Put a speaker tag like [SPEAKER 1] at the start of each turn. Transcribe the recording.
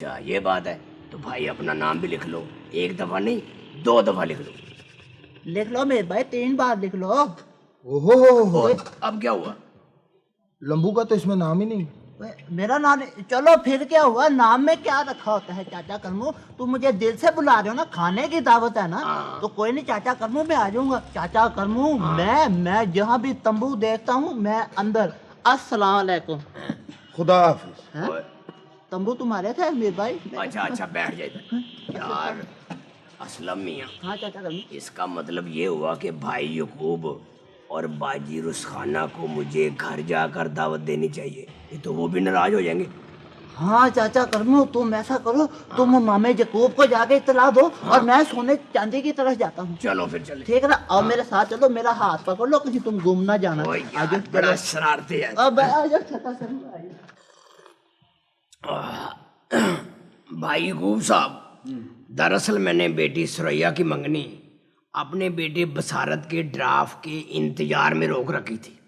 [SPEAKER 1] अच्छा ये बात है, तो भाई अपना नाम भी लिख लो, एक दफा नहीं 2 दफा लिख लो।
[SPEAKER 2] लिख लो मेरे भाई, 3 बार लिख लो।
[SPEAKER 3] ओहो,
[SPEAKER 1] और अब क्या हुआ?
[SPEAKER 3] लंबू का तो इसमें नाम ही नहीं।
[SPEAKER 2] मेरा नाम, चलो फिर क्या हुआ, नाम में क्या रखा होता है चाचा करमू? तुम मुझे दिल से बुला रहे हो ना, खाने की दावत है ना, तो कोई नहीं चाचा करमू, मैं आ जाऊंगा। चाचा करमू, मैं जहाँ भी तंबू देखता हूँ मैं अंदर। अस्सलाम वालेकुम।
[SPEAKER 3] खुदा हाफिज।
[SPEAKER 2] हैं?
[SPEAKER 1] और-
[SPEAKER 2] तंबू तुम्हारे थे मेरे भाई?
[SPEAKER 1] अच्छा अच्छा बैठ जाए यार। असलम मियाँ,
[SPEAKER 2] हाँ चाचा करमू।
[SPEAKER 1] इसका मतलब ये हुआ कि भाई यकूब और बाजी रुसखाना को मुझे घर जाकर दावत देनी चाहिए, ये तो वो भी नाराज हो जाएंगे।
[SPEAKER 2] हाँ चाचा करमू, तुम ऐसा करो, तुम मामे यकूब को जाके इतला दो, और मैं सोने चांदी की तरफ जाता हूँ।
[SPEAKER 1] चलो फिर चले।
[SPEAKER 2] ठीक है ना? और मेरे साथ चलो, मेरा हाथ पकड़ लो, कहीं तुम गुम ना जाना।
[SPEAKER 1] ओए
[SPEAKER 2] आ
[SPEAKER 1] यार,
[SPEAKER 2] जाओ,
[SPEAKER 1] बड़ा
[SPEAKER 2] चलो।
[SPEAKER 1] शरारती है।
[SPEAKER 2] अब आ जाओ चाचा करमू, आ जाओ।
[SPEAKER 1] भाई यकूब साहब, दरअसल मैंने बेटी सुरैया की मंगनी अपने बेटे बसारत के ड्राफ्ट के इंतजार में रोक रखी थी।